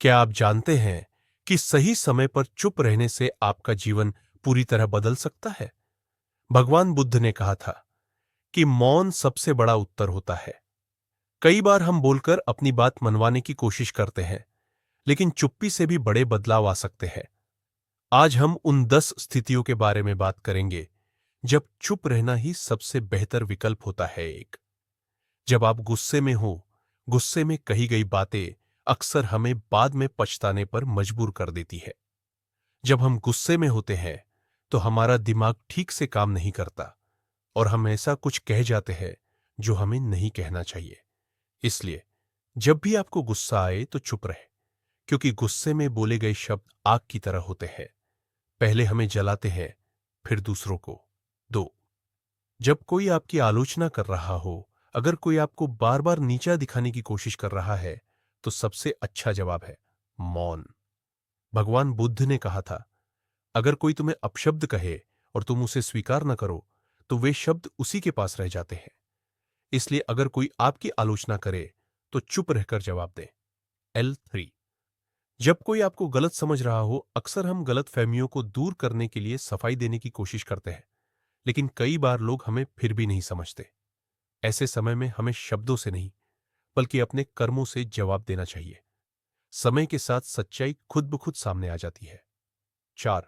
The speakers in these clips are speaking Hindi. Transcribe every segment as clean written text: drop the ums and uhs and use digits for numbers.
क्या आप जानते हैं कि सही समय पर चुप रहने से आपका जीवन पूरी तरह बदल सकता है? भगवान बुद्ध ने कहा था कि मौन सबसे बड़ा उत्तर होता है। कई बार हम बोलकर अपनी बात मनवाने की कोशिश करते हैं, लेकिन चुप्पी से भी बड़े बदलाव आ सकते हैं। आज हम उन 10 स्थितियों के बारे में बात करेंगे जब चुप रहना ही सबसे बेहतर विकल्प होता है। एक, जब आप गुस्से में हो, गुस्से में कही गई बातें अक्सर हमें बाद में पछताने पर मजबूर कर देती है। जब हम गुस्से में होते हैं तो हमारा दिमाग ठीक से काम नहीं करता और हम ऐसा कुछ कह जाते हैं जो हमें नहीं कहना चाहिए। इसलिए जब भी आपको गुस्सा आए तो चुप रहे, क्योंकि गुस्से में बोले गए शब्द आग की तरह होते हैं। पहले हमें जलाते हैं, फिर दूसरों को। दो, जब कोई आपकी आलोचना कर रहा हो, अगर कोई आपको बार बार नीचा दिखाने की कोशिश कर रहा है, तो सबसे अच्छा जवाब है मौन। भगवान बुद्ध ने कहा था, अगर कोई तुम्हें अपशब्द कहे और तुम उसे स्वीकार न करो, तो वे शब्द उसी के पास रह जाते हैं। इसलिए अगर कोई आपकी आलोचना करे, तो चुप रहकर जवाब दें। L3, जब कोई आपको गलत समझ रहा हो, अक्सर हम गलत फहमियों को दूर करने के लिए सफाई देने की कोशिश करते हैं, लेकिन कई बार लोग हमें फिर भी नहीं समझते। ऐसे समय में हमें शब्दों से नहीं, बल्कि अपने कर्मों से जवाब देना चाहिए। समय के साथ सच्चाई खुद ब खुद सामने आ जाती है। 4,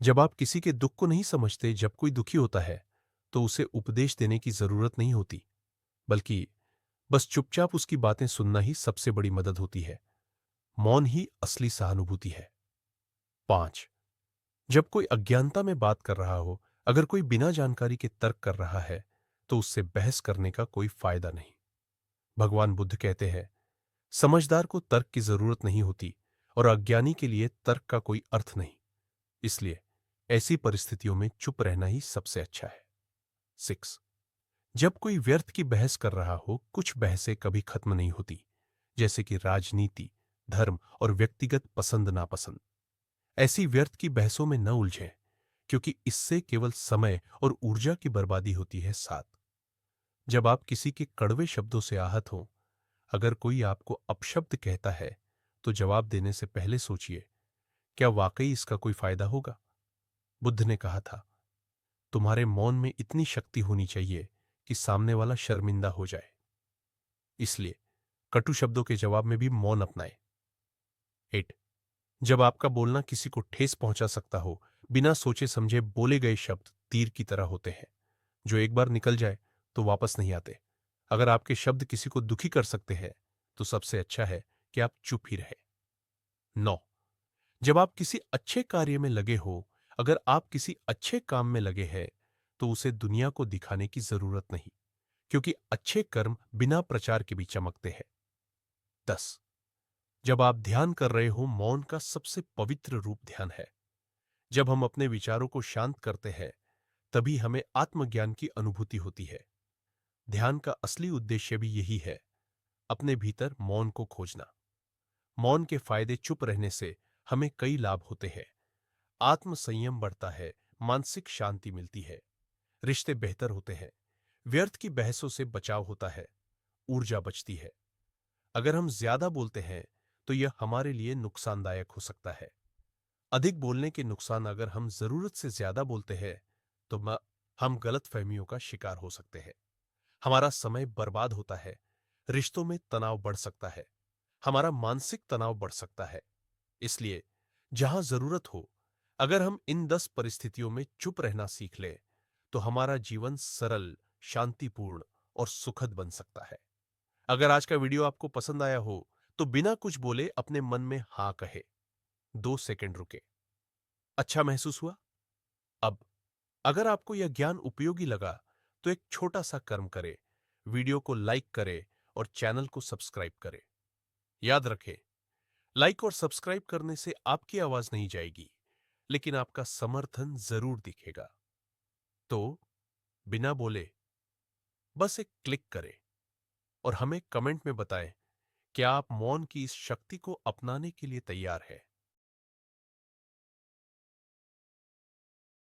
जब आप किसी के दुख को नहीं समझते, जब कोई दुखी होता है, तो उसे उपदेश देने की जरूरत नहीं होती, बल्कि बस चुपचाप उसकी बातें सुनना ही सबसे बड़ी मदद होती है। मौन ही असली सहानुभूति है। 5, जब कोई अज्ञानता में बात कर रहा हो, अगर कोई बिना जानकारी के तर्क कर रहा है, तो उससे बहस करने का कोई फायदा नहीं। भगवान बुद्ध कहते हैं, समझदार को तर्क की जरूरत नहीं होती और अज्ञानी के लिए तर्क का कोई अर्थ नहीं। इसलिए ऐसी परिस्थितियों में चुप रहना ही सबसे अच्छा है। 6, जब कोई व्यर्थ की बहस कर रहा हो, कुछ बहसें कभी खत्म नहीं होती, जैसे कि राजनीति, धर्म और व्यक्तिगत पसंद नापसंद। ऐसी व्यर्थ की बहसों में न उलझें, क्योंकि इससे केवल समय और ऊर्जा की बर्बादी होती है। 7, जब आप किसी के कड़वे शब्दों से आहत हो, अगर कोई आपको अपशब्द कहता है, तो जवाब देने से पहले सोचिए, क्या वाकई इसका कोई फायदा होगा? बुद्ध ने कहा था, तुम्हारे मौन में इतनी शक्ति होनी चाहिए कि सामने वाला शर्मिंदा हो जाए। इसलिए कटु शब्दों के जवाब में भी मौन अपनाएं। 8, जब आपका बोलना किसी को ठेस पहुंचा सकता हो, बिना सोचे समझे बोले गए शब्द तीर की तरह होते हैं, जो एक बार निकल जाए तो वापस नहीं आते। अगर आपके शब्द किसी को दुखी कर सकते हैं, तो सबसे अच्छा है कि आप चुप ही रहे। 9, जब आप किसी अच्छे कार्य में लगे हो, अगर आप किसी अच्छे काम में लगे हैं, तो उसे दुनिया को दिखाने की जरूरत नहीं, क्योंकि अच्छे कर्म बिना प्रचार के भी चमकते हैं। 10, जब आप ध्यान कर रहे हो, मौन का सबसे पवित्र रूप ध्यान है। जब हम अपने विचारों को शांत करते हैं, तभी हमें आत्मज्ञान की अनुभूति होती है। ध्यान का असली उद्देश्य भी यही है, अपने भीतर मौन को खोजना। मौन के फायदे, चुप रहने से हमें कई लाभ होते हैं। आत्म संयम बढ़ता है, मानसिक शांति मिलती है, रिश्ते बेहतर होते हैं, व्यर्थ की बहसों से बचाव होता है, ऊर्जा बचती है। अगर हम ज्यादा बोलते हैं, तो यह हमारे लिए नुकसानदायक हो सकता है। अधिक बोलने के नुकसान, अगर हम जरूरत से ज्यादा बोलते हैं, तो हम गलत फहमियों का शिकार हो सकते हैं। हमारा समय बर्बाद होता है, रिश्तों में तनाव बढ़ सकता है, हमारा मानसिक तनाव बढ़ सकता है। इसलिए जहां जरूरत हो, अगर हम इन 10 परिस्थितियों में चुप रहना सीख लें, तो हमारा जीवन सरल, शांतिपूर्ण और सुखद बन सकता है। अगर आज का वीडियो आपको पसंद आया हो, तो बिना कुछ बोले अपने मन में हां कहे। 2 सेकंड रुके। अच्छा महसूस हुआ? अब अगर आपको यह ज्ञान उपयोगी लगा, तो एक छोटा सा कर्म करें, वीडियो को लाइक करें और चैनल को सब्सक्राइब करें। याद रखें, लाइक और सब्सक्राइब करने से आपकी आवाज नहीं जाएगी, लेकिन आपका समर्थन जरूर दिखेगा। तो बिना बोले बस एक क्लिक करें और हमें कमेंट में बताएं, क्या आप मौन की इस शक्ति को अपनाने के लिए तैयार हैं?